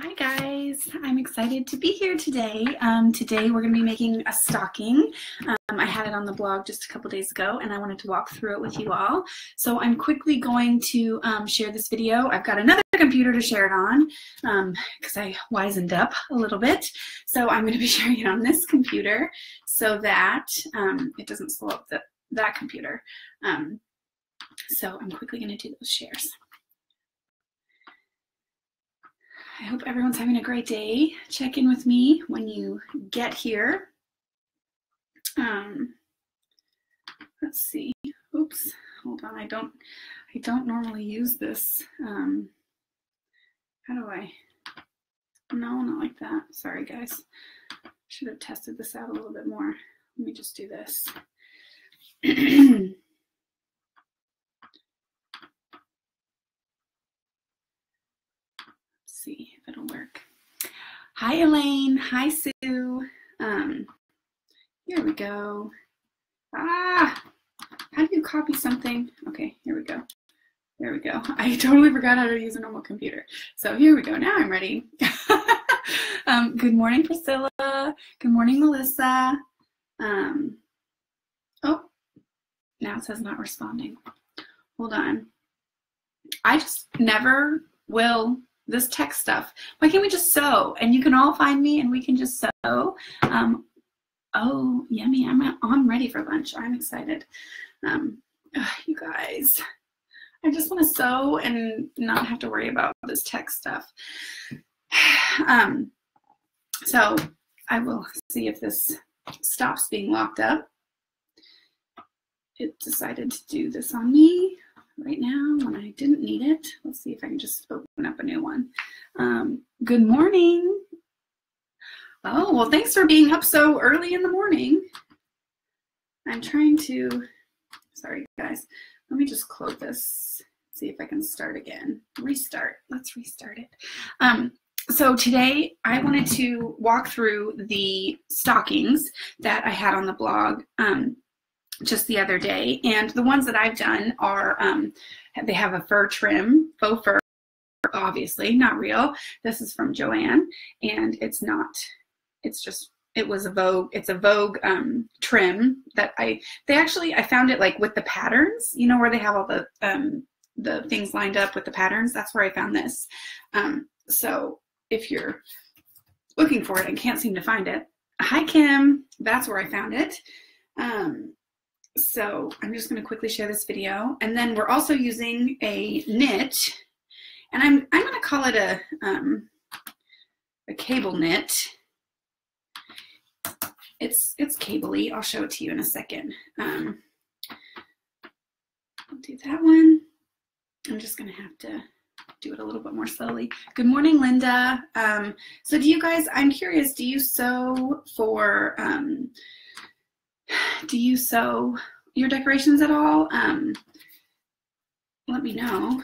Hi guys, I'm excited to be here today. Today we're going to be making a stocking. I had it on the blog just a couple days ago and I wanted to walk through it with you all. So I'm quickly going to share this video. I've got another computer to share it on because I wisened up a little bit. So I'm going to be sharing it on this computer so that it doesn't slow up that computer. So I'm quickly going to do those shares. I hope everyone's having a great day. Check in with me when you get here. Let's see. Oops, hold on. I don't normally use this. How do I? No, not like that. Sorry, guys. Should have tested this out a little bit more. Let me just do this. See if it'll work. Hi Elaine, hi Sue. Here we go. How do you copy something? Okay, here we go. There we go. I totally forgot how to use a normal computer. So here we go. Now I'm ready. Good morning, Priscilla. Good morning, Melissa. Oh, now it says not responding. Hold on. I just never will this tech stuff. Why can't we just sew? And you can all find me and we can just sew. Oh, yummy. I'm ready for lunch. I'm excited. You guys, I just want to sew and not have to worry about this tech stuff. So I will see if this stops being locked up. It decided to do this on me right now when I didn't need it. Let's see if I can just open up a new one. Good morning. Oh, well, thanks for being up so early in the morning. I'm trying to, sorry guys, let me just close this, see if I can start again. Restart, let's restart it. So today I wanted to walk through the stockings that I had on the blog just the other day, and the ones that I've done are they have a fur trim, faux fur, obviously not real. This is from Joanne, and it's not, it's just, it was a Vogue, it's a Vogue trim that I found it like with the patterns, you know, where they have all the things lined up with the patterns. That's where I found this. So if you're looking for it and can't seem to find it, hi Kim, that's where I found it. So I'm just going to quickly share this video, and then we're also using a knit, and I'm going to call it a cable knit. It's cable-y. I'll show it to you in a second. I'll do that one. I'm just going to have to do it a little bit more slowly. Good morning, Linda. So do you guys? I'm curious. Do you sew for? Do you sew your decorations at all? Let me know.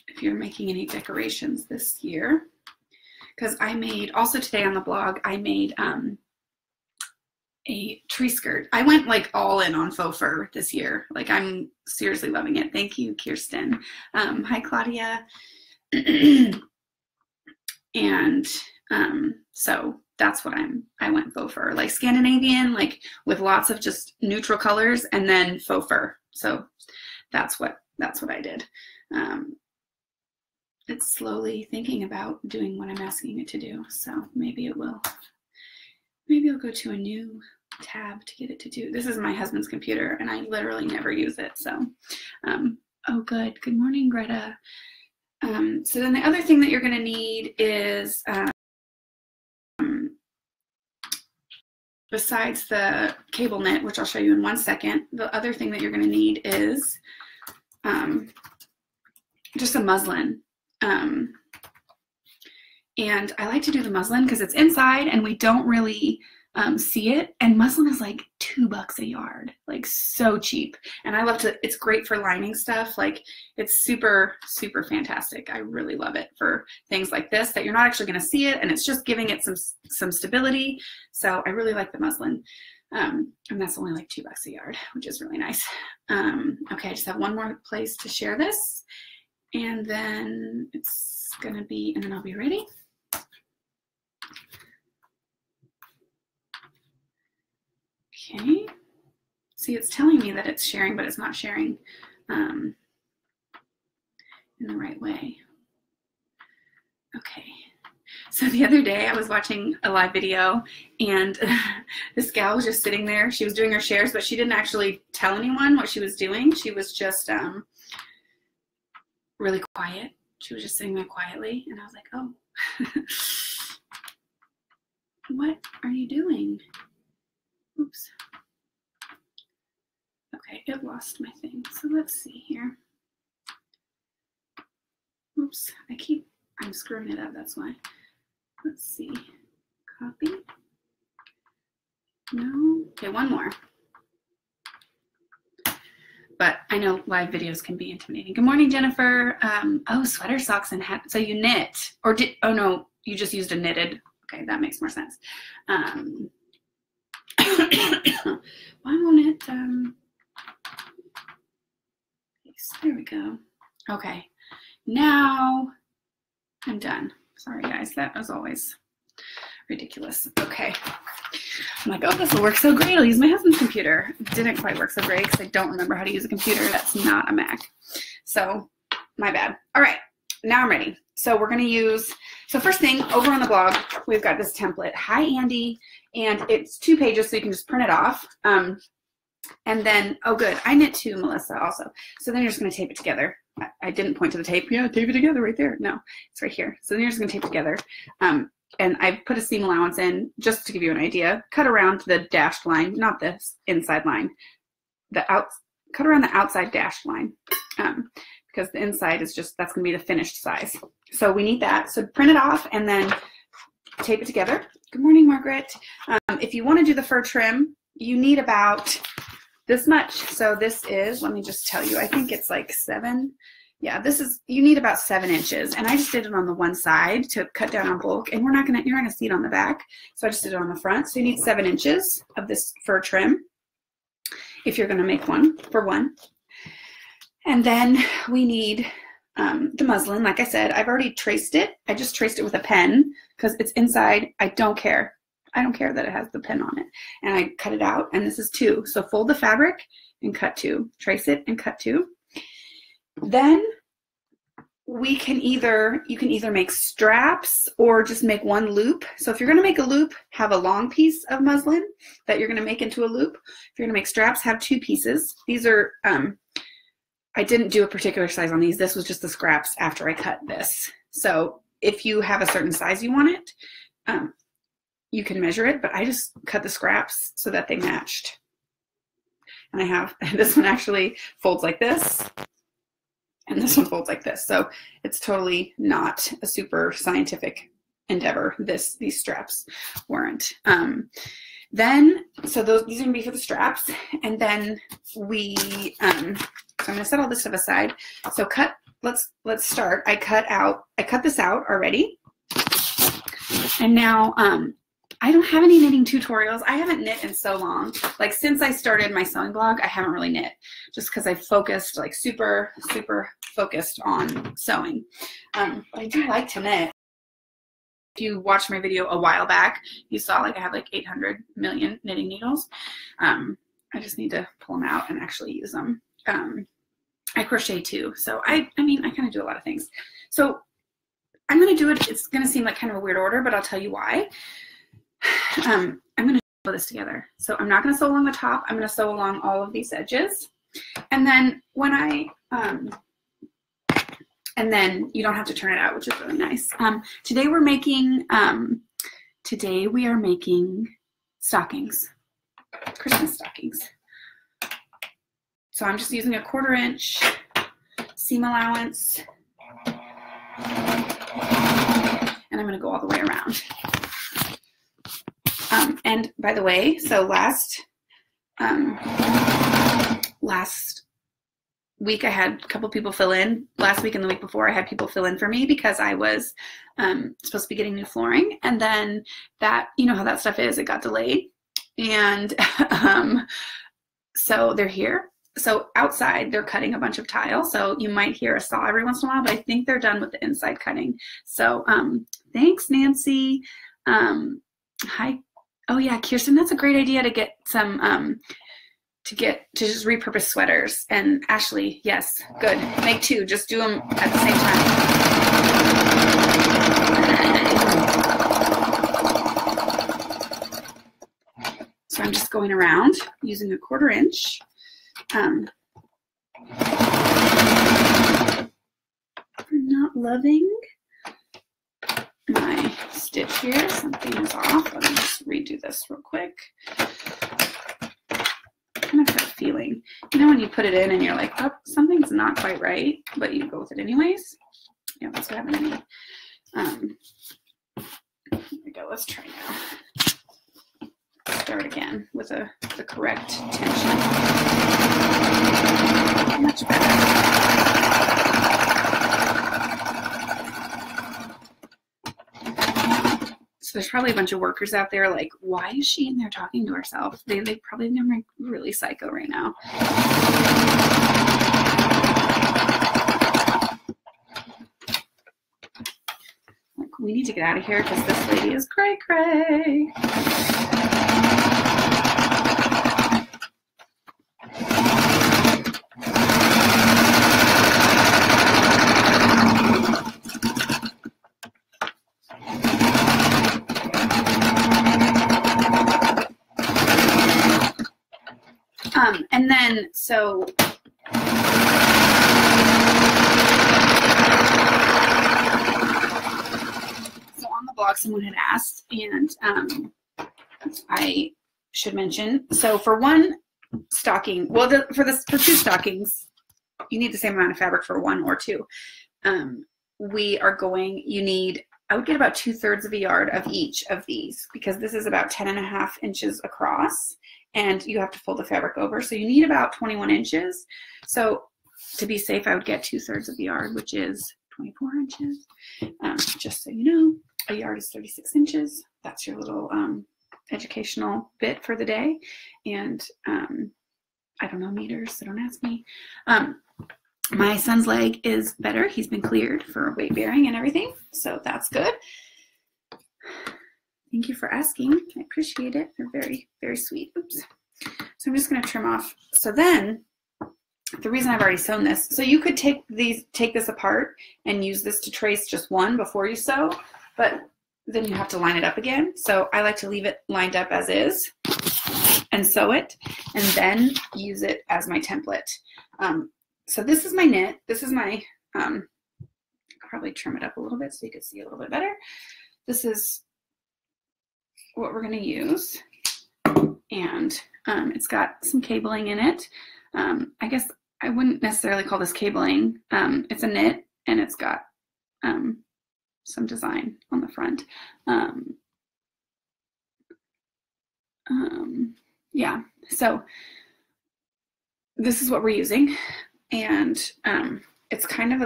If you're making any decorations this year. Because I made, also today on the blog, I made a tree skirt. I went like all in on faux fur this year. Like I'm seriously loving it. Thank you, Kirsten. Hi, Claudia. And so that's what I went faux fur, like Scandinavian, like with lots of just neutral colors, and then faux fur. So that's what I did. It's slowly thinking about doing what I'm asking it to do. So maybe it'll go to a new tab to get it to do. This is my husband's computer and I literally never use it. So, oh good. Good morning, Greta. So then the other thing that you're going to need is, besides the cable knit, which I'll show you in 1 second, the other thing that you're going to need is just a muslin. And I like to do the muslin because it's inside and we don't really see it. And muslin is like $2 a yard, like so cheap. And I love to, it's great for lining stuff. Like it's super, super fantastic. I really love it for things like this that you're not actually going to see it. And it's just giving it some stability. So I really like the muslin. And that's only like $2 a yard, which is really nice. Okay, I just have one more place to share this, and then it's gonna be, and then I'll be ready. Okay, see, it's telling me that it's sharing, but it's not sharing in the right way. Okay. So the other day I was watching a live video, and this gal was just sitting there. She was doing her shares, but she didn't actually tell anyone what she was doing. She was just really quiet. She was just sitting there quietly, and I was like, oh, what are you doing? Oops. Okay, it lost my thing. So let's see here. Oops, I'm screwing it up, that's why. Let's see, copy. No, okay, one more. But I know live videos can be intimidating. Good morning, Jennifer. Oh, sweater socks and hat. So you knit, or oh no, you just used a knitted. Okay, that makes more sense. Why won't it, there we go. Okay, now I'm done. Sorry guys, that was always ridiculous. Okay, I'm like, oh, this will work so great. I'll use my husband's computer. It didn't quite work so great because I don't remember how to use a computer. That's not a Mac. So my bad. All right, now I'm ready. So we're gonna use, so first thing, over on the blog, we've got this template. Hi, Andy. And it's 2 pages, so you can just print it off. And then, oh good, I knit too, Melissa, also. So then you're just gonna tape it together. I didn't point to the tape. Yeah, tape it together right there. No, it's right here. So then you're just gonna tape it together. And I put a seam allowance in just to give you an idea. Cut around the dashed line, not this inside line. Cut around the outside dashed line, because the inside is just, that's gonna be the finished size. So we need that. So print it off and then tape it together. Good morning, Margaret. If you wanna do the fur trim, you need about this much. So this is, let me just tell you, I think it's like 7. Yeah, this is, you need about 7 inches. And I just did it on the one side to cut down on bulk, and you're not gonna see it on the back. So I just did it on the front. So you need 7 inches of this fur trim if you're gonna make one for one. And then we need the muslin. Like I said, I've already traced it. I just traced it with a pen because it's inside. I don't care. I don't care that it has the pen on it. And I cut it out, and this is 2. So fold the fabric and cut 2. Trace it and cut 2. Then you can either make straps or just make one loop. So if you're gonna make a loop, have a long piece of muslin that you're gonna make into a loop. If you're gonna make straps, have 2 pieces. These are, I didn't do a particular size on these. This was just the scraps after I cut this. So if you have a certain size you want it, you can measure it, but I just cut the scraps so that they matched. And I have, this one actually folds like this, and this one folds like this. So it's totally not a super scientific endeavor. These straps weren't. Then, so these are gonna be for the straps. And then so I'm gonna set all this stuff aside. So let's start. I cut this out already. And now, I don't have any knitting tutorials. I haven't knit in so long. Like since I started my sewing blog, I haven't really knit just because I focused, like super, super focused on sewing. But I do like to knit. If you watched my video a while back, you saw like I have like 800 million knitting needles. I just need to pull them out and actually use them. I crochet too. So I mean, I kind of do a lot of things. So I'm going to do it. It's going to seem like kind of a weird order, but I'll tell you why. I'm going to sew this together. So I'm not going to sew along the top. I'm going to sew along all of these edges. And then and then you don't have to turn it out, which is really nice. Today we are making stockings, Christmas stockings. So I'm just using a 1/4 inch seam allowance. And I'm going to go all the way around. And by the way, so last week I had a couple people fill in. Last week and the week before I had people fill in for me because I was supposed to be getting new flooring. And then that, you know how that stuff is, it got delayed. And so they're here. So outside, they're cutting a bunch of tile. So you might hear a saw every once in a while, but I think they're done with the inside cutting. So thanks, Nancy. Hi. Oh yeah, Kirsten, that's a great idea to get some, to just repurpose sweaters. And Ashley, yes, good. Make two, just do them at the same time. So I'm just going around using a 1/4 inch. I'm not loving my stitch here. Something is off. Let me just redo this real quick. Kind of have a feeling, you know, when you put it in and you're like, oh, something's not quite right, but you go with it anyways. Yeah, that's what happened to me. Here we go. Let's try now. Start again with the correct tension. Much better. So there's probably a bunch of workers out there like, why is she in there talking to herself? They probably think I'm really psycho right now. Like, we need to get out of here because this lady is cray cray. And then, so on the blog, someone had asked, and I should mention, so for one stocking, well, for two stockings, you need the same amount of fabric for one or two. I would get about 2/3 of a yard of each of these, because this is about 10.5 inches across, and you have to fold the fabric over. So you need about 21 inches. So to be safe, I would get 2/3 of the yard, which is 24 inches. Just so you know, a yard is 36 inches. That's your little educational bit for the day. And I don't know meters, so don't ask me. My son's leg is better. He's been cleared for weight bearing and everything, so that's good. Thank you for asking. I appreciate it. They're very, very sweet. Oops. So I'm just going to trim off. So then, the reason I've already sewn this, so you could take this apart and use this to trace just one before you sew, but then you have to line it up again. So I like to leave it lined up as is and sew it, and then use it as my template. So this is my knit. This is my, I'll probably trim it up a little bit so you can see a little bit better. This is what we're going to use. And it's got some cabling in it. I guess I wouldn't necessarily call this cabling. It's a knit, and it's got some design on the front. Yeah, so this is what we're using. And it's kind of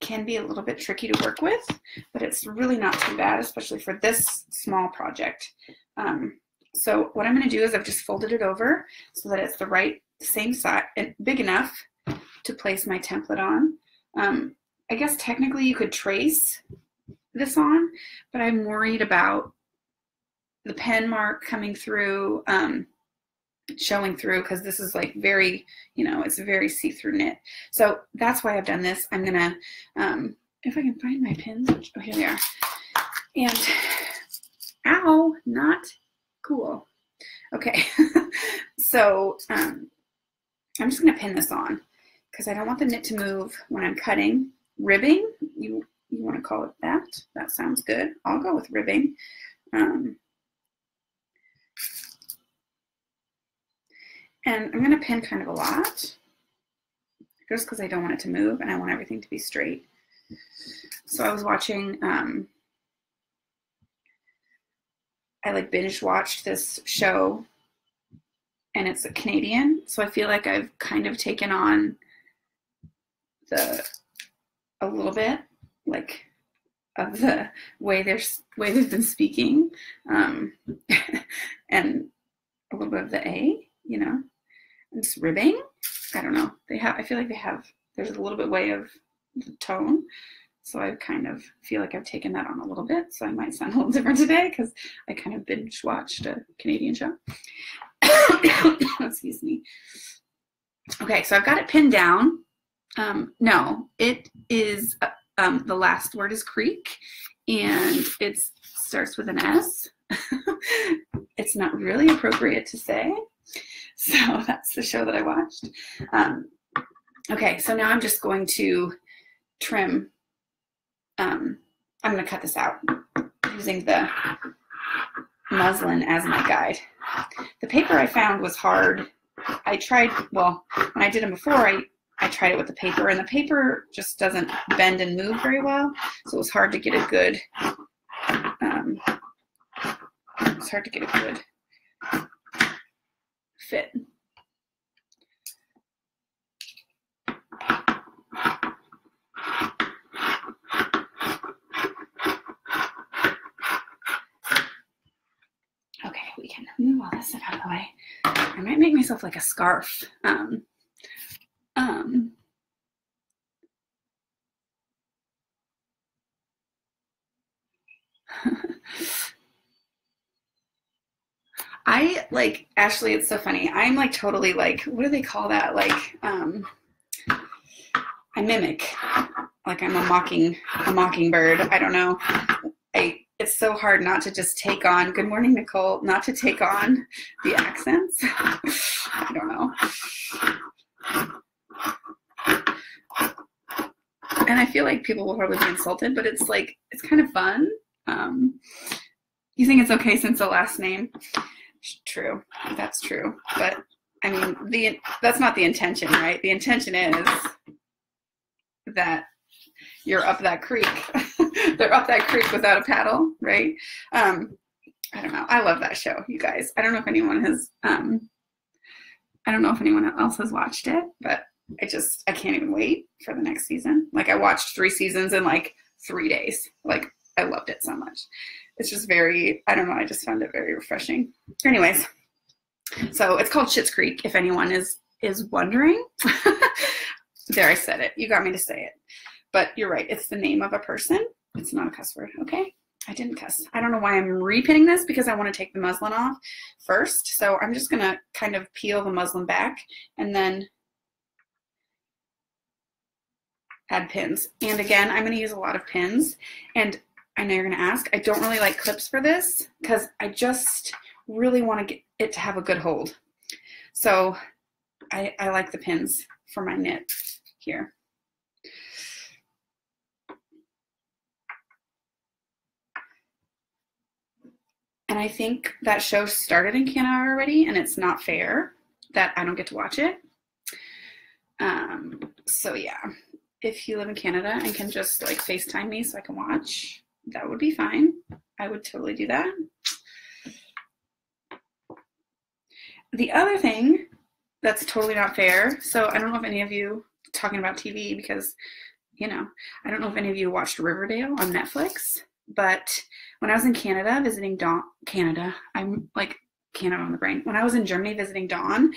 can be a little bit tricky to work with, but it's really not too bad, especially for this small project. So what I'm going to do is I've just folded it over so that it's the same size and big enough to place my template on. I guess technically you could trace this on, but I'm worried about the pen mark coming through, showing through, because this is like very, it's a very see-through knit. So that's why I've done this. I'm gonna, if I can find my pins, oh, here they are. And, ow, not cool. Okay, so I'm just gonna pin this on because I don't want the knit to move when I'm cutting. Ribbing, you want to call it that? That sounds good. I'll go with ribbing. And I'm going to pin kind of a lot just because I don't want it to move and I want everything to be straight. So I was watching, I like binge watched this show, and it's a Canadian. So I feel like I've kind of taken on a little bit like of the way they've been speaking. And a little bit of the A, you know, and just ribbing. I don't know. I feel like there's a little bit way of the tone. So I kind of feel like I've taken that on a little bit. So I might sound a little different today because I kind of binge watched a Canadian show. Excuse me. Okay, so I've got it pinned down. No, it is, the last word is creek, and it starts with an S. It's not really appropriate to say. So that's the show that I watched. Okay, so now I'm just going to trim. I'm going to cut this out using the muslin as my guide. The paper I found was hard. I tried, well, when I did them before, I tried it with the paper, and the paper just doesn't bend and move very well. So it was hard to get a good, fit. Okay, we can move all this stuff out of the way. I might make myself like a scarf. I like, Ashley, it's so funny. I'm like totally like, what do they call that? Like, I mimic, like I'm a mockingbird. I don't know. It's so hard not to just take on, good morning, Nicole, not to take on the accents. I don't know. And I feel like people will probably be insulted, but it's like, it's kind of fun. You think it's okay since the last name? True, that's true. But I mean, that's not the intention, right? The intention is that you're up that creek. They're up that creek without a paddle, right? I don't know. I love that show, you guys. I don't know if anyone has, I don't know if anyone else has watched it, but I can't even wait for the next season. Like, I watched 3 seasons in like 3 days. Like, I loved it so much. It's just very, I don't know, I just found it very refreshing. Anyways, so it's called Schitt's Creek, if anyone is wondering. There, I said it. You got me to say it. But you're right. It's the name of a person. It's not a cuss word, okay? I didn't cuss. I don't know why I'm repinning this, because I want to take the muslin off first. So I'm just going to kind of peel the muslin back and then add pins. And again, I'm going to use a lot of pins. And I know you're going to ask, I don't really like clips for this because I just really want to get it to have a good hold. So I like the pins for my knit here. And I think that show started in Canada already, and it's not fair that I don't get to watch it. So yeah, if you live in Canada and can just like FaceTime me so I can watch, that would be fine. I would totally do that. The other thing that's totally not fair, so I don't know if any of you, talking about TV, because, you know, I don't know if any of you watched Riverdale on Netflix, but when I was in Canada visiting Canada, I'm like Canada on the brain. When I was in Germany visiting Dawn,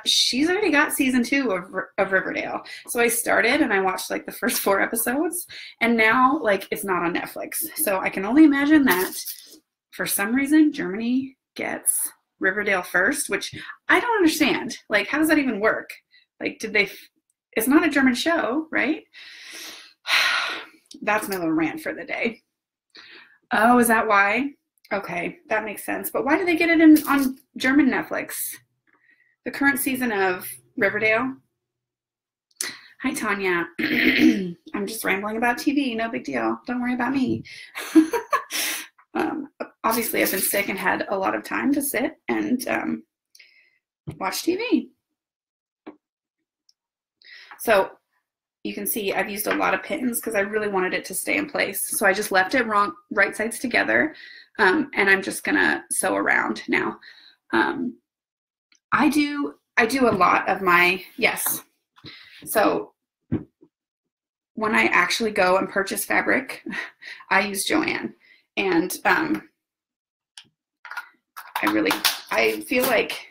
she's already got season 2 of Riverdale. So I started and I watched like the first 4 episodes, and now like it's not on Netflix. So I can only imagine that for some reason Germany gets Riverdale first, which I don't understand. Like, how does that even work? Like, it's not a German show, right? That's my little rant for the day. Oh, is that why? Okay, that makes sense. But why do they get it on German Netflix? The current season of Riverdale? Hi, Tanya. I'm just rambling about TV. No big deal. Don't worry about me. Obviously, I've been sick and had a lot of time to sit and watch TV. So you can see I've used a lot of pins because I really wanted it to stay in place. So I just left it right sides together, and I'm just gonna sew around now. I do a lot of my, yes. So when I actually go and purchase fabric, I use Joann, and I really I feel like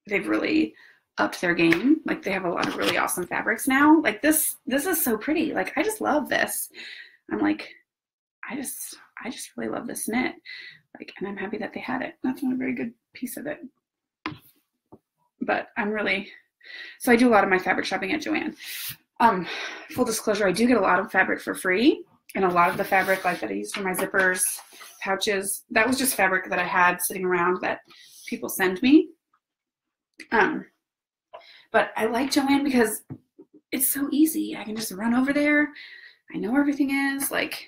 they've really upped their game. Like they have a lot of really awesome fabrics now. Like this is so pretty. Like I just love this. I'm like, I just really love this knit. Like, and I'm happy that they had it. That's not a very good piece of it. But so I do a lot of my fabric shopping at Joann. Full disclosure, I do get a lot of fabric for free, and a lot of the fabric like that I use for my zippers, pouches, that was just fabric that I had sitting around that people send me. But I like Joann because it's so easy. I can just run over there. I know where everything is. Like,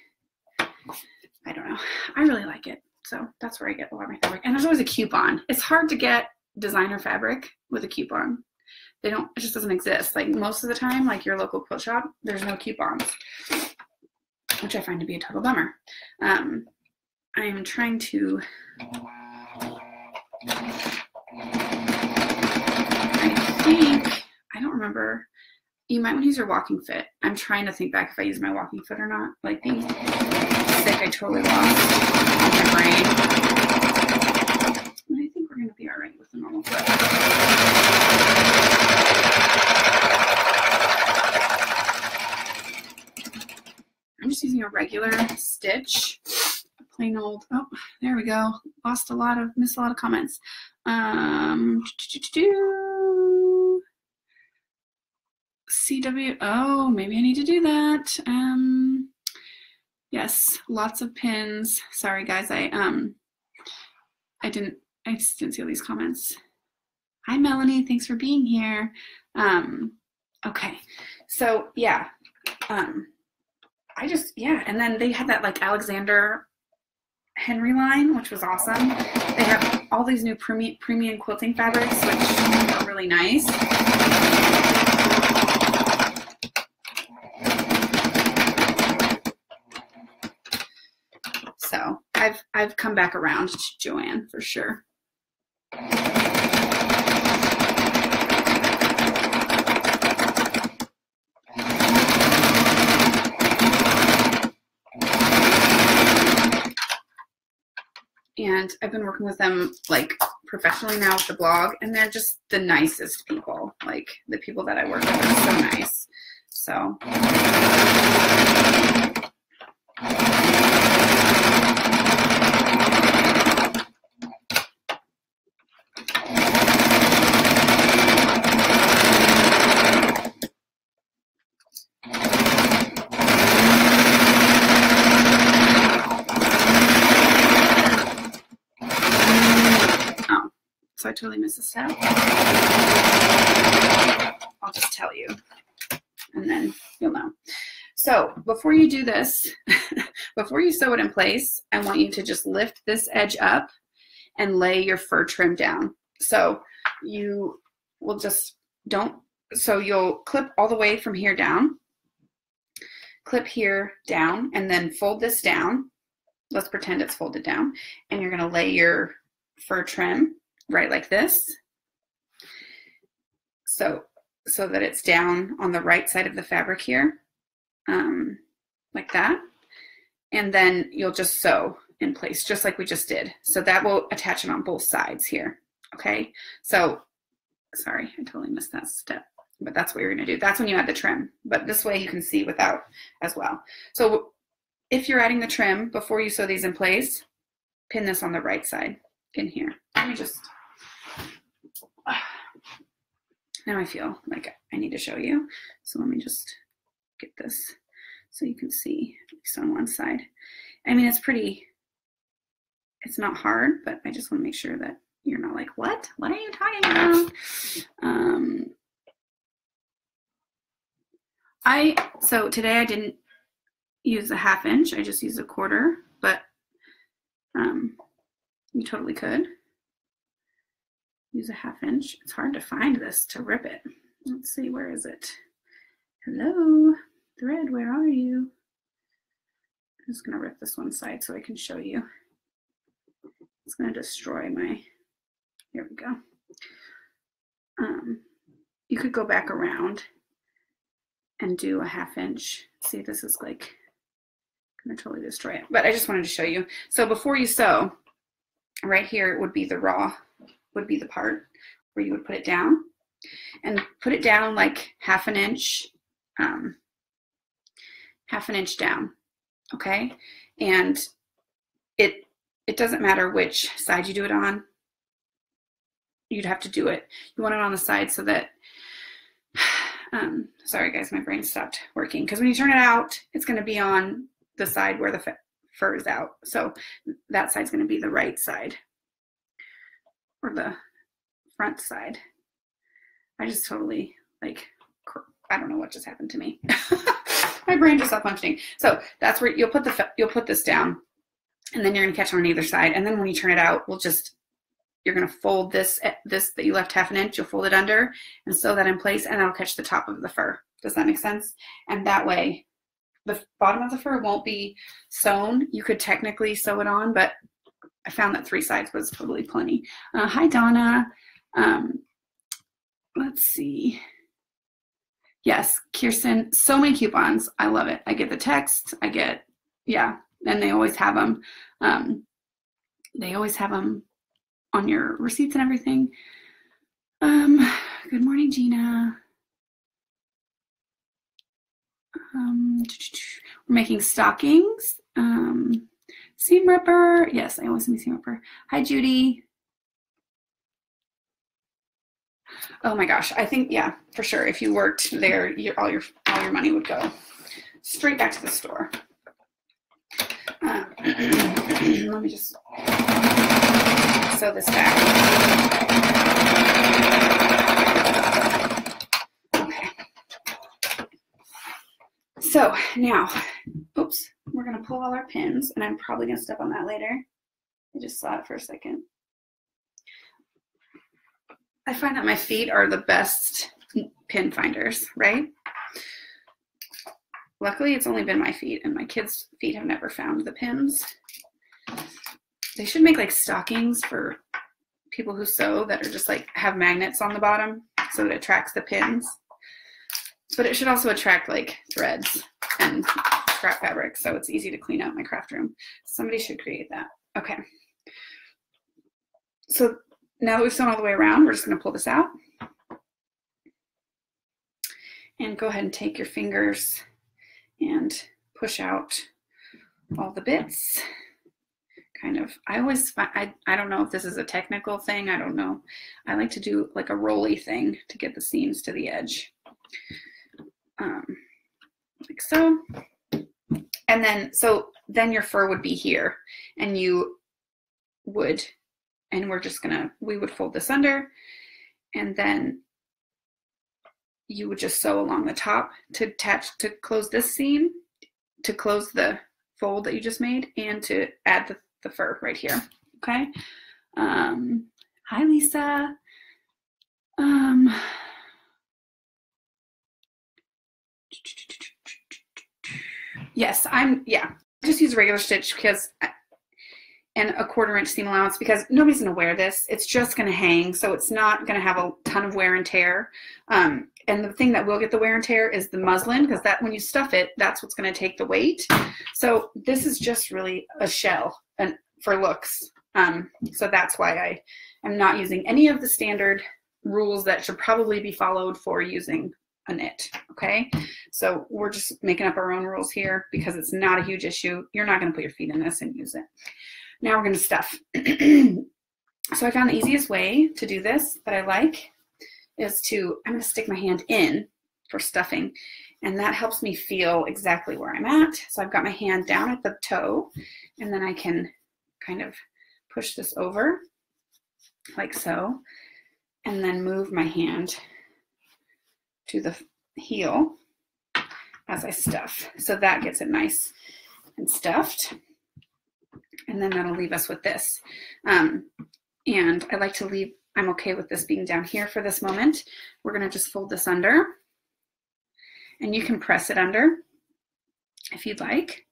I don't know. I really like it. So that's where I get a lot of my fabric. And there's always a coupon. It's hard to get designer fabric with a coupon. It just doesn't exist. Like most of the time, like your local quilt shop, there's no coupons, which I find to be a total bummer. I'm trying to, I don't remember. You might want to use your walking foot. I'm trying to think back if I use my walking foot or not. Like being sick, I totally lost my brain. And I think we're going to be all right with the normal foot. I'm just using a regular stitch, a plain old, oh, there we go. Missed a lot of comments. CW, oh, maybe I need to do that. Yes, lots of pins. Sorry guys, I just didn't see all these comments. Hi Melanie, thanks for being here. Okay, so yeah, and then they had that like Alexander Henry line, which was awesome. They have all these new premium quilting fabrics, which are really nice. So I've come back around to Joann for sure. And I've been working with them like professionally now with the blog, and they're just the nicest people. Like the people that I work with are so nice. So I totally missed a step. I'll just tell you, and then you'll know. So before you do this, before you sew it in place, I want you to just lift this edge up and lay your fur trim down. So you will so you'll clip all the way from here down, clip here down, and then fold this down. Let's pretend it's folded down, and you're gonna lay your fur trim right like this, so that it's down on the right side of the fabric here, like that, and then you'll just sew in place just like we just did. So that will attach it on both sides here. Okay, so sorry, I totally missed that step, but that's what you're gonna do. That's when you add the trim, but this way you can see without as well. So if you're adding the trim before you sew these in place, pin this on the right side in here. Let me just, now I feel like I need to show you. So let me just get this so you can see, at least on one side. I mean, it's pretty, it's not hard, but I just want to make sure that you're not like, what are you talking about? So today I didn't use a 1/2 inch, I just used a 1/4, but you totally could use a 1/2 inch. It's hard to find this to rip it. Let's see, where is it? Hello, thread, where are you? I'm just gonna rip this one side so I can show you. It's gonna destroy my, here we go. You could go back around and do a 1/2 inch. See, this is like gonna totally destroy it, but I just wanted to show you. So before you sew, right here would be the raw, would be the part where you would put it down, and put it down like half an inch down, okay? And it doesn't matter which side you do it on. You'd have to do it. You want it on the side so that, sorry guys, my brain stopped working. Because when you turn it out, it's going to be on the side where the fur is out. So that side's going to be the right side, or the front side. I just totally, like, I don't know what just happened to me. My brain just stopped functioning. So that's where you'll put this down, and then you're going to catch it on either side. And then when you turn it out, you're going to fold this that you left half an inch, you'll fold it under and sew that in place, and that'll catch the top of the fur. Does that make sense? And that way the bottom of the fur won't be sewn. You could technically sew it on, but I found that 3 sides was probably plenty. Hi, Donna. Let's see. Yes, Kirsten, so many coupons. I love it. I get the text. Yeah, and they always have them. They always have them on your receipts and everything. Good morning, Gina. We're making stockings. Seam ripper. Yes, I always make seam ripper. Hi, Judy. Oh my gosh, I think, yeah, for sure. If you worked there, all your money would go straight back to the store. Let me just sew this back. Okay. So now, oops, we're gonna pull all our pins, and I'm probably gonna step on that later. I just saw it for a second. I find that my feet are the best pin finders, right? Luckily, it's only been my feet, and my kids' feet have never found the pins. They should make like stockings for people who sew that are just like have magnets on the bottom so it attracts the pins. But it should also attract like threads and scrap fabric, so it's easy to clean out my craft room. Somebody should create that. Okay. So now that we've sewn all the way around, we're just going to pull this out. And go ahead and take your fingers and push out all the bits. Kind of, I always find, I don't know if this is a technical thing, I don't know. I like to do like a rolly thing to get the seams to the edge. Like so. And then, so then your fur would be here, and you would, and we would fold this under, and then you would just sew along the top to close this seam, to close the fold that you just made, and to add the fur right here. Okay. Hi, Lisa. Yes, just use a regular stitch and a 1/4 inch seam allowance, because nobody's going to wear this. It's just going to hang, so it's not going to have a ton of wear and tear. And the thing that will get the wear and tear is the muslin, because that when you stuff it, that's what's going to take the weight. So this is just really a shell and for looks. So that's why I am not using any of the standard rules that should probably be followed for using a knit. Okay, so we're just making up our own rules here because it's not a huge issue. You're not going to put your feet in this and use it. Now we're going to stuff. So I found the easiest way to do this that I like is I'm going to stick my hand in for stuffing, and that helps me feel exactly where I'm at. So I've got my hand down at the toe, and then I can kind of push this over like so, and then move my hand to the heel as I stuff. So that gets it nice and stuffed. And then that'll leave us with this. And I like to leave, I'm okay with this being down here for this moment. We're gonna just fold this under, and you can press it under if you'd like.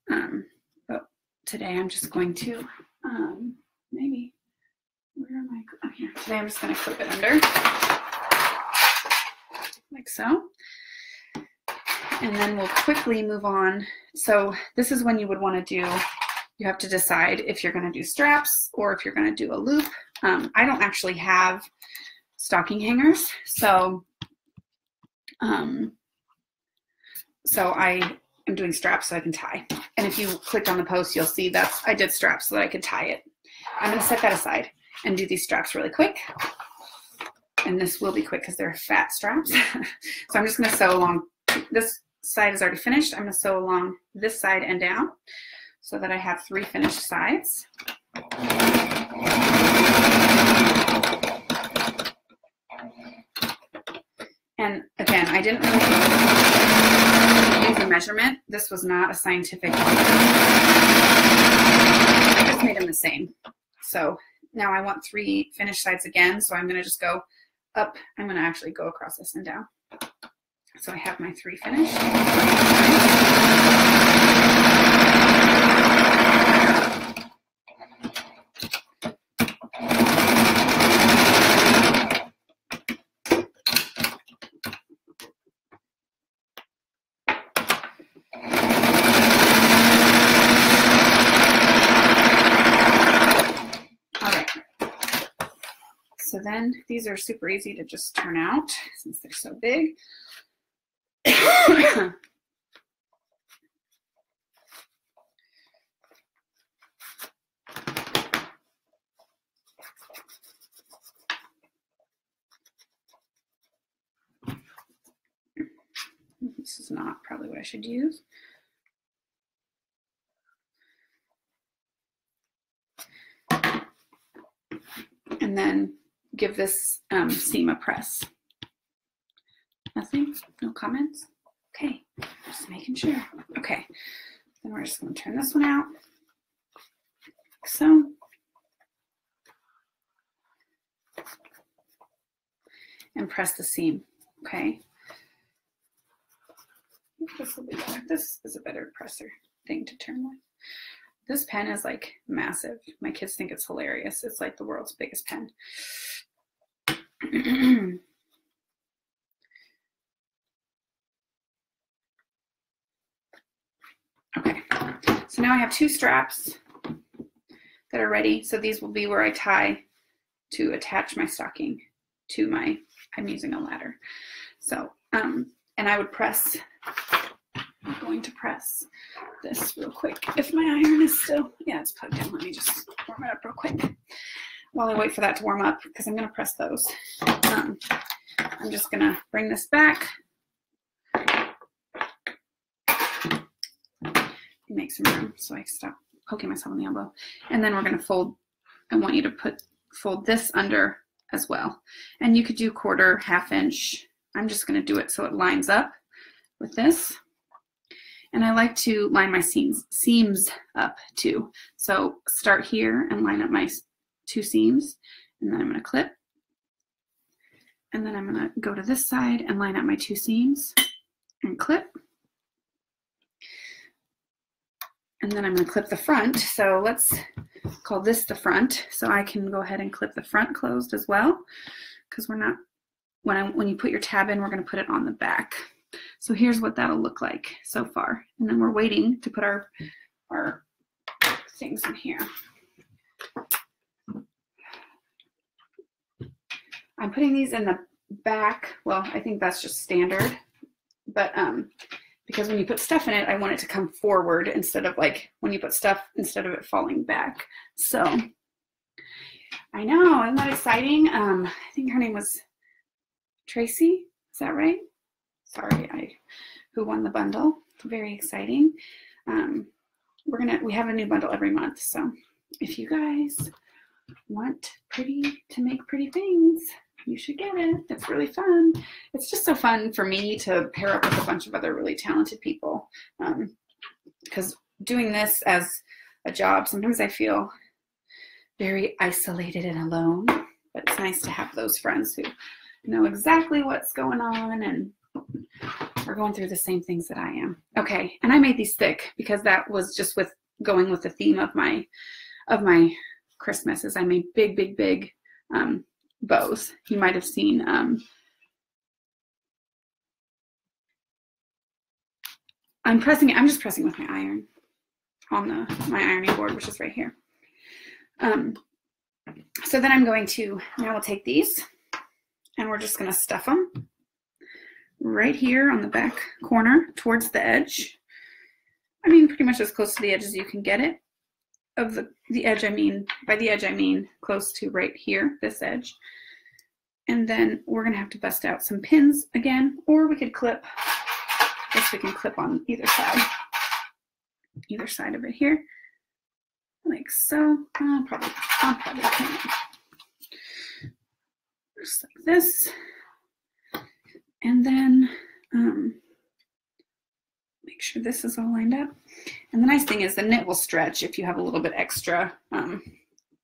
But today I'm just going to, maybe, where am I? Oh, here. Today I'm just gonna clip it under, like so. And then we'll quickly move on. So this is when you would wanna do you have to decide if you're going to do straps or if you're going to do a loop. I don't actually have stocking hangers, so I am doing straps so I can tie. And if you clicked on the post, you'll see that I did straps so that I could tie it. I'm going to set that aside and do these straps really quick. And this will be quick because they're fat straps. So I'm just going to sew along. This side is already finished. I'm going to sew along this side and down so that I have 3 finished sides. And again, I didn't really use a measurement. This was not a scientific. I just made them the same. So now I want 3 finished sides again. So I'm going to just go up. I'm going to actually go across this and down. So I have my 3 finished. So then these are super easy to just turn out since they're so big. This is not probably what I should use. And then give this seam a press. Nothing? No comments? Okay, just making sure. Okay, then we're just going to turn this one out. So. And press the seam, okay? This will be better. This is a better presser thing to turn with. This pen is like massive. My kids think it's hilarious. It's like the world's biggest pen. Okay, so now I have 2 straps that are ready. So these will be where I tie to attach my stocking to my, I'm using a ladder. So, and I would press, I'm going to press this real quick. If my iron is still, yeah, it's plugged in. Let me just warm it up real quick while I wait for that to warm up because I'm going to press those. I'm just going to bring this back. Make some room so I stop poking myself in the elbow. And then we're going to fold. I want you to fold this under as well. And you could do 1/4, 1/2 inch. I'm just going to do it so it lines up with this. And I like to line my seams up too. So start here and line up my 2 seams. And then I'm going to clip. And then I'm going to go to this side and line up my 2 seams and clip. And then I'm going to clip the front. So let's call this the front. So I can go ahead and clip the front closed as well, because we're not, when you put your tab in, we're going to put it on the back. So here's what that'll look like so far. And then we're waiting to put our things in here. I'm putting these in the back. Well, I think that's just standard, but because when you put stuff in it, I want it to come forward instead of like when you put stuff, instead of it falling back. So I know, isn't that exciting? I think her name was Tracy. Is that right? Sorry, who won the bundle. Very exciting. We have a new bundle every month. So if you guys want to make pretty things, you should get it. It's really fun. It's just so fun for me to pair up with a bunch of other really talented people. Because doing this as a job, sometimes I feel very isolated and alone. But it's nice to have those friends who know exactly what's going on and are going through the same things that I am. Okay, and I made these thick because that was just going with the theme of my Christmas. Is I made big bows. You might have seen I'm just pressing with my iron. on my ironing board, which is right here. So then I'm going to, now we'll take these and we're just going to stuff them right here on the back corner towards the edge. I mean, pretty much as close to the edge as you can get it. Of the edge, I mean, by the edge, I mean close to right here, this edge. And then we're going to have to bust out some pins again, or we could clip. I guess we can clip on either side of it here, like so. I'll probably pin it just like this, and then make sure this is all lined up. And the nice thing is the knit will stretch. If you have a little bit extra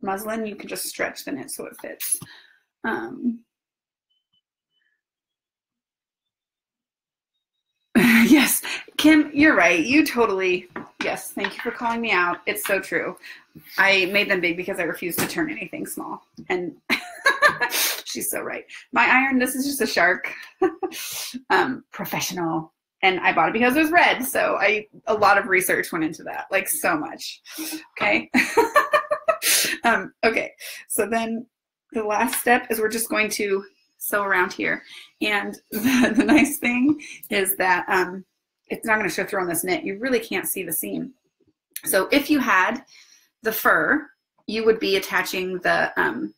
muslin, you can just stretch the knit so it fits. Yes, Kim, you're right. You totally, yes, thank you for calling me out. It's so true. I made them big because I refuse to turn anything small. And she's so right. My iron, this is just a Shark Professional. And I bought it because it was red. So a lot of research went into that, like so much. Okay. Okay. So then the last step is we're just going to sew around here. And the nice thing is that it's not going to show through on this knit. You really can't see the seam. So if you had the fur, you would be attaching the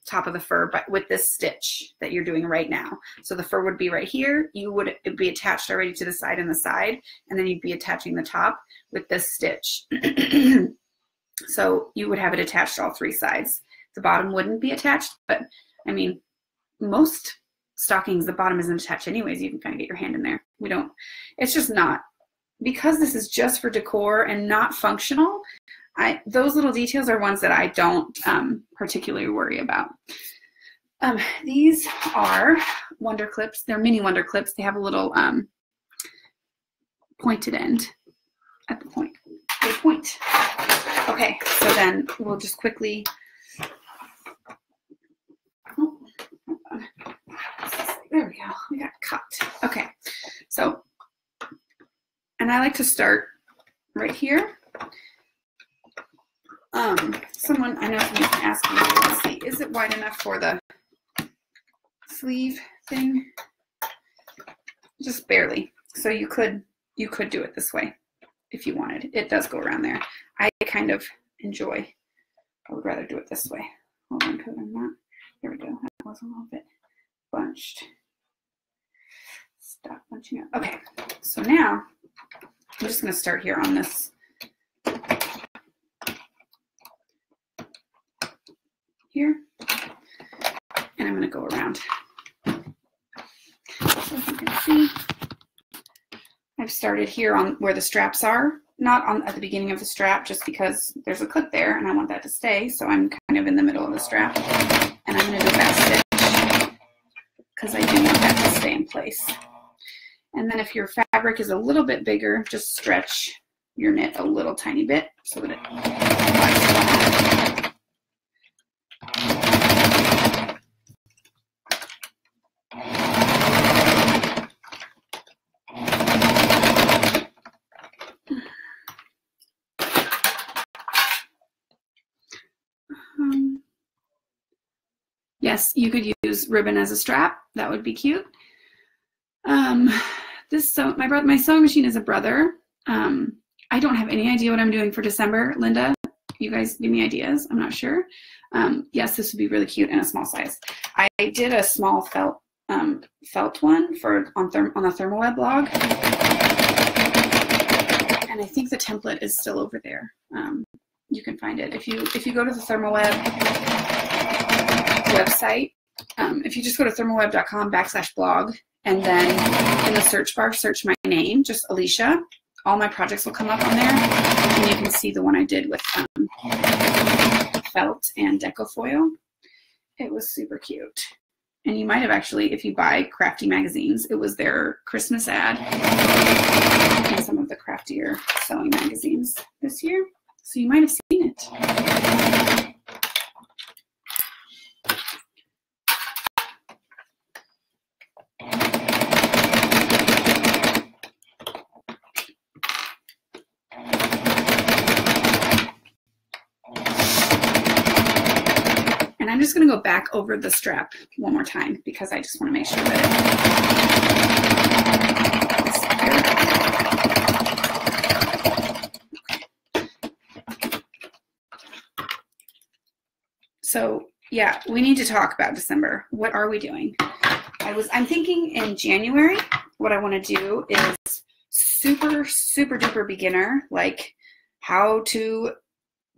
top of the fur with this stitch that you're doing right now. So the fur would be right here. It'd be attached already to the side and the side, and then you'd be attaching the top with this stitch. So you would have it attached to all three sides. The bottom wouldn't be attached, but I mean, most stockings, the bottom isn't attached anyways. You can kind of get your hand in there. We don't, it's just not, because this is just for decor and not functional. Those little details are ones that I don't particularly worry about. These are Wonder Clips. They're mini Wonder Clips. They have a little pointed end at the point. They point. Okay, so then we'll just quickly, oh, hold on. There we go. We got cut. Okay, so, and I like to start right here. Someone, I know somebody's asking me, let's see, is it wide enough for the sleeve thing? Just barely. So you could do it this way if you wanted. It does go around there. I kind of enjoy, I would rather do it this way. Hold on, because I'm not, there we go. That was a little bit bunched. Stop bunching up. Okay, so now I'm just going to start here on this. Here, and I'm going to go around. So as you can see, I've started here on where the straps are, not on at the beginning of the strap, just because there's a clip there and I want that to stay. So I'm kind of in the middle of the strap, and I'm going to do that stitch because I do want that to stay in place. And then if your fabric is a little bit bigger, just stretch your knit a little tiny bit so that it yes, you could use ribbon as a strap. That would be cute. My sewing machine is a Brother. I don't have any idea what I'm doing for December. Linda, you guys give me ideas. I'm not sure. Yes, this would be really cute in a small size. I did a small felt one on the Thermoweb blog, and I think the template is still over there. You can find it if you go to the Thermoweb website. If you just go to thermoweb.com/blog, and then in the search bar, search my name, just Alicia. All my projects will come up on there, and you can see the one I did with felt and deco foil. It was super cute. And you might have actually, if you buy Crafty magazines, it was their Christmas ad in some of the craftier sewing magazines this year. So you might have seen it. I'm just going to go back over the strap one more time because I just want to make sure that So yeah, we need to talk about December. What are we doing? I'm thinking in January, what I want to do is super, super duper beginner, like how to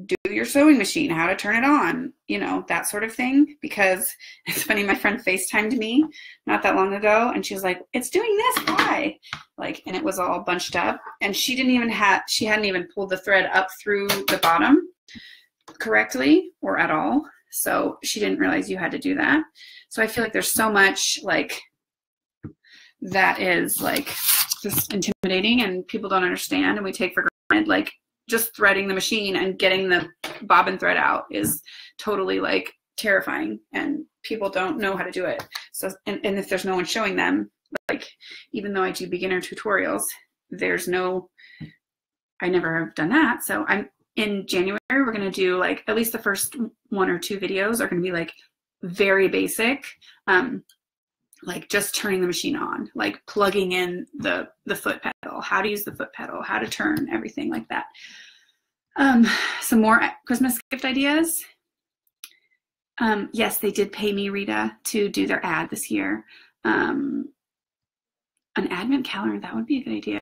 do your sewing machine, how to turn it on, you know, that sort of thing. Because it's funny, my friend FaceTimed me not that long ago and she was like, it's doing this, why? Like, and it was all bunched up and she hadn't even pulled the thread up through the bottom correctly or at all. So she didn't realize you had to do that. So I feel like there's so much like that is like just intimidating and people don't understand and we take for granted, like just threading the machine and getting the bobbin thread out is totally like terrifying and people don't know how to do it. So, and if there's no one showing them, like, even though I do beginner tutorials, I never have done that. So in January, we're going to do like, at least the first 1 or 2 videos are going to be like very basic, like just turning the machine on, like plugging in the foot pedal, how to use the foot pedal, how to turn, everything like that. Some more Christmas gift ideas. Yes, they did pay me, Rita, to do their ad this year. An advent calendar, that would be a good idea.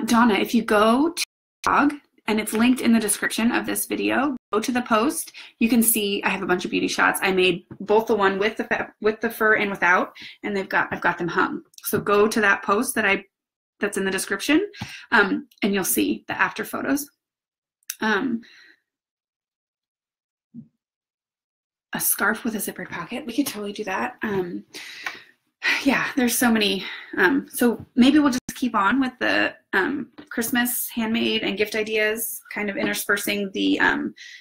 Donna, if you go to blog, and it's linked in the description of this video, go to the post. You can see I have a bunch of beauty shots. I made both the one with the fur and without, and I've got them hung. So go to that post that's in the description, and you'll see the after photos. A scarf with a zippered pocket. We could totally do that. Yeah, there's so many. So maybe we'll just keep on with the Christmas handmade and gift ideas, kind of interspersing the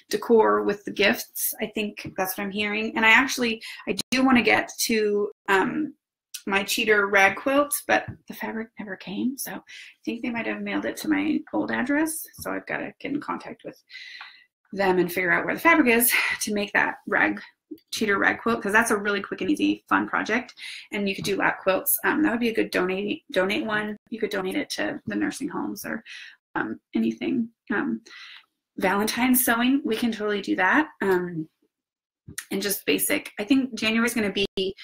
decor with the gifts. I think that's what I'm hearing. And I do want to get to my cheater rag quilt, but the fabric never came. So I think they might have mailed it to my old address. So I've got to get in contact with them and figure out where the fabric is to make that cheater rag quilt, because that's a really quick and easy fun project. And you could do lap quilts. That would be a good donate one. You could donate it to the nursing homes or anything. Valentine's sewing, we can totally do that. And just basic. I think January is going to be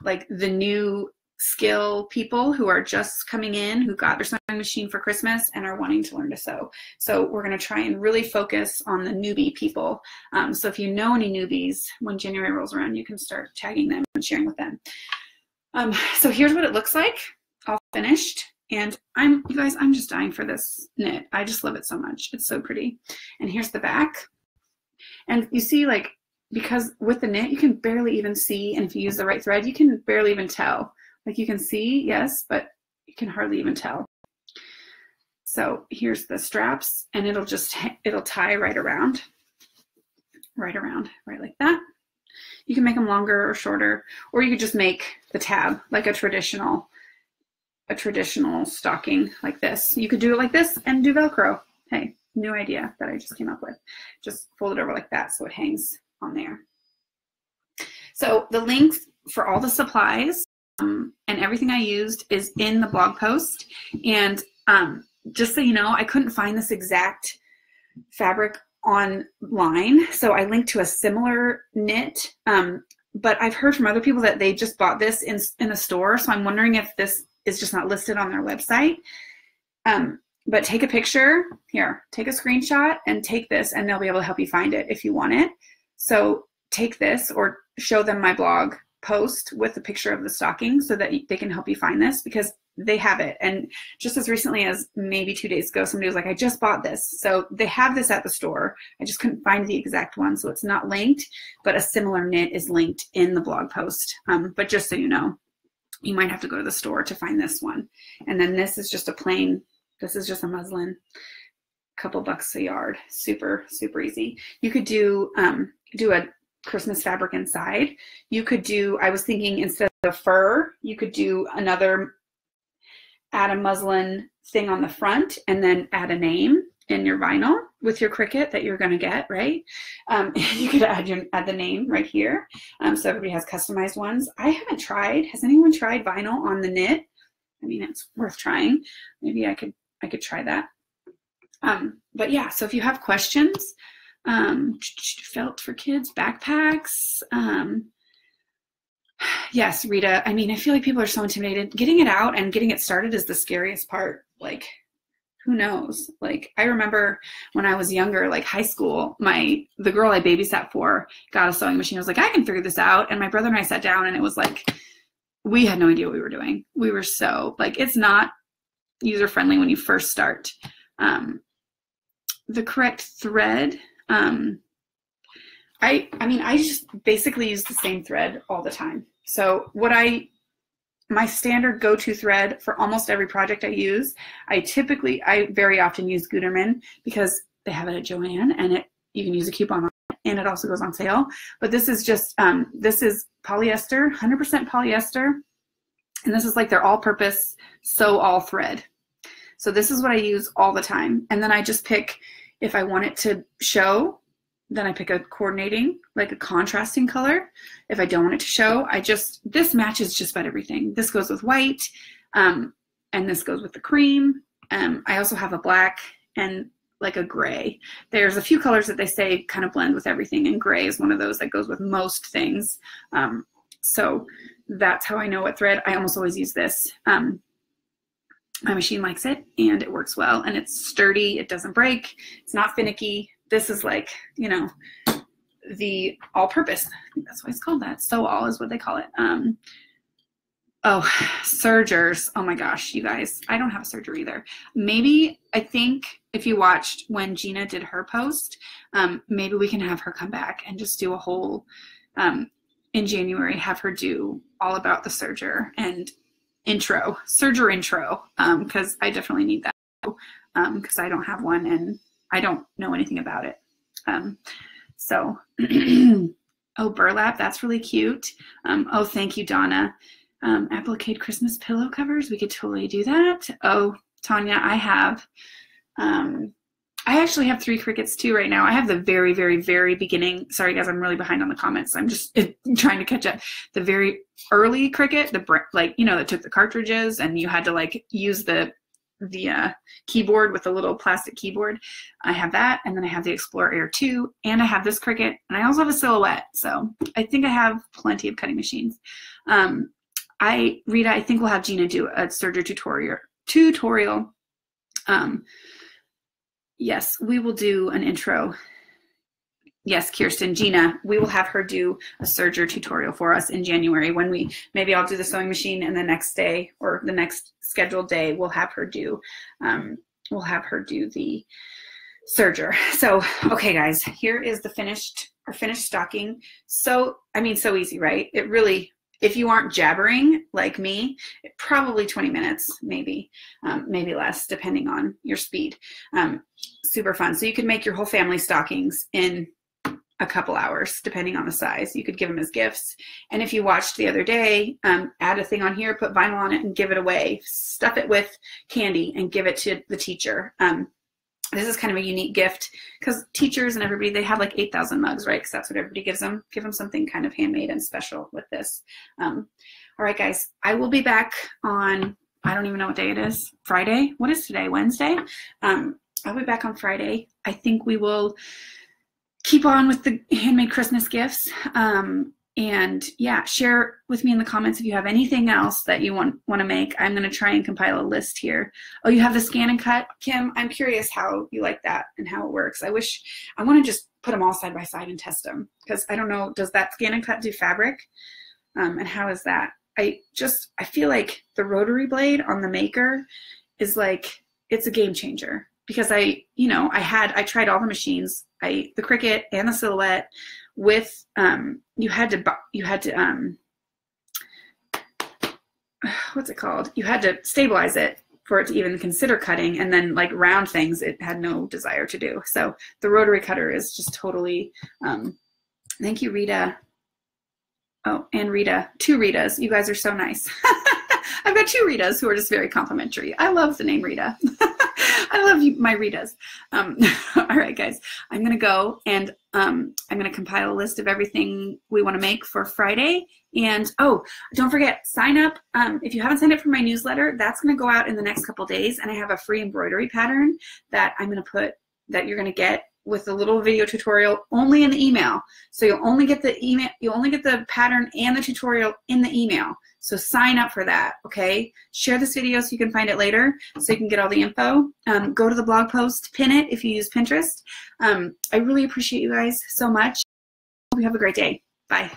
like the new skill people who are just coming in, who got their sewing machine for Christmas and are wanting to learn to sew. So we're going to try and really focus on the newbie people. So if you know any newbies, when January rolls around, you can start tagging them and sharing with them. So here's what it looks like, all finished. And you guys, I'm just dying for this knit. I just love it so much. It's so pretty. And here's the back. And you see, like, because with the knit, you can barely even see, and if you use the right thread, you can barely even tell. Like, you can see, yes, but you can hardly even tell. So here's the straps, and it'll tie right around, right like that. You can make them longer or shorter, or you could just make the tab like a traditional stocking like this. You could do it like this and do Velcro. Hey, new idea that I just came up with. Just fold it over like that so it hangs on there. So the links for all the supplies and everything I used is in the blog post. And just so you know, I couldn't find this exact fabric online, so I linked to a similar knit, but I've heard from other people that they just bought this in the store, so I'm wondering if this is just not listed on their website. But take a picture here, take a screenshot and take this, and they'll be able to help you find it if you want it. So take this or show them my blog post with a picture of the stocking so that they can help you find this, because they have it. And just as recently as maybe 2 days ago, somebody was like, I just bought this. So they have this at the store. I just couldn't find the exact one, so it's not linked, but a similar knit is linked in the blog post. But just so you know, you might have to go to the store to find this one. And then this is just this is just a muslin, couple bucks a yard. Super, super easy. You could do a Christmas fabric inside. You could do, I was thinking, instead of fur, you could do add a muslin thing on the front and then add a name. in your vinyl with your Cricut that you're going to get, right? You could add the name right here. So everybody has customized ones. I haven't tried. Has anyone tried vinyl on the knit? I mean, it's worth trying. Maybe I could try that. But yeah, so if you have questions, felt for kids, backpacks. Yes, Rita. I mean, I feel like people are so intimidated. Getting it out and getting it started is the scariest part. Like, who knows? Like, I remember when I was younger, like high school, the girl I babysat for got a sewing machine. I was like, I can figure this out. And my brother and I sat down, and it was like, we had no idea what we were doing. We were so, like, it's not user-friendly when you first start. The correct thread, I mean, I just basically use the same thread all the time. So my standard go-to thread for almost every project I use, I very often use Gutermann because they have it at Joann, and you can use a coupon on it, and it also goes on sale. But this is just, this is polyester, 100% polyester, and this is like their all-purpose sew all thread. So this is what I use all the time. And then I just pick, if I want it to show, then I pick a coordinating, like a contrasting color. If I don't want it to show, this matches just about everything. This goes with white, and this goes with the cream. I also have a black and like a gray. There's a few colors that they say kind of blend with everything, and gray is one of those that goes with most things. So that's how I know what thread. I almost always use this. My machine likes it, and it works well, and it's sturdy. It doesn't break. It's not finicky. This is like, you know, the all-purpose. I think that's why it's called that. Sew all is what they call it. Oh, sergers. Oh my gosh, you guys. I don't have a serger either. Maybe, I think if you watched when Gina did her post, maybe we can have her come back and just do a whole, in January, have her do all about the serger and serger intro, because I definitely need that, because I don't have one and I don't know anything about it. So, oh, burlap, that's really cute. Oh, thank you, Donna. Applique Christmas pillow covers, we could totally do that. Oh, Tanya, I actually have 3 Cricuts too right now. I have the very, very, very beginning. Sorry guys, I'm really behind on the comments. I'm just trying to catch up. The very early Cricut, that took the cartridges and you had to like use the keyboard with the little plastic keyboard. I have that, and then I have the Explorer Air 2, and I have this Cricut, and I also have a Silhouette. So I think I have plenty of cutting machines. Rita, I think we'll have Gina do a serger tutorial. Yes, we will do an intro. Yes, Kirsten, Gina, we will have her do a serger tutorial for us in January when maybe I'll do the sewing machine, and the next day or the next scheduled day we'll have her do the serger. So, okay guys, here is the finished stocking. So, I mean, so easy, right? It really, if you aren't jabbering like me, probably 20 minutes, maybe less, depending on your speed. Super fun. So you could make your whole family stockings in a couple hours, depending on the size. You could give them as gifts. And if you watched the other day, add a thing on here, put vinyl on it, and give it away. Stuff it with candy and give it to the teacher. This is kind of a unique gift because teachers and everybody, they have like 8,000 mugs, right? Because that's what everybody gives them. Give them something kind of handmade and special with this. All right, guys, I will be back on, I don't even know what day it is. Friday? What is today? Wednesday? I'll be back on Friday. I think we will keep on with the handmade Christmas gifts. And yeah, share with me in the comments if you have anything else that you want to make. I'm going to try and compile a list here. Oh, you have the scan and cut? Kim, I'm curious how you like that and how it works. I want to just put them all side by side and test them, because I don't know, does that scan and cut do fabric? And how is that? I feel like the rotary blade on the Maker is like, it's a game changer, because I tried all the machines, the Cricut and the Silhouette with, you had to, what's it called? You had to stabilize it for it to even consider cutting, and then like round things, it had no desire to do. So the rotary cutter is just totally, thank you, Rita. Oh, and Rita, 2 Ritas. You guys are so nice. I've got 2 Ritas who are just very complimentary. I love the name Rita. I love you, my Ritas. All right, guys, I'm going to go and I'm going to compile a list of everything we want to make for Friday. And oh, don't forget, sign up. If you haven't signed up for my newsletter, that's going to go out in the next couple days. And I have a free embroidery pattern that I'm going to put, that you're going to get with a little video tutorial only in the email. So you'll only get the email, you'll only get the pattern and the tutorial in the email. So sign up for that, okay? Share this video so you can find it later, so you can get all the info. Go to the blog post, pin it if you use Pinterest. I really appreciate you guys so much. Hope you have a great day. Bye.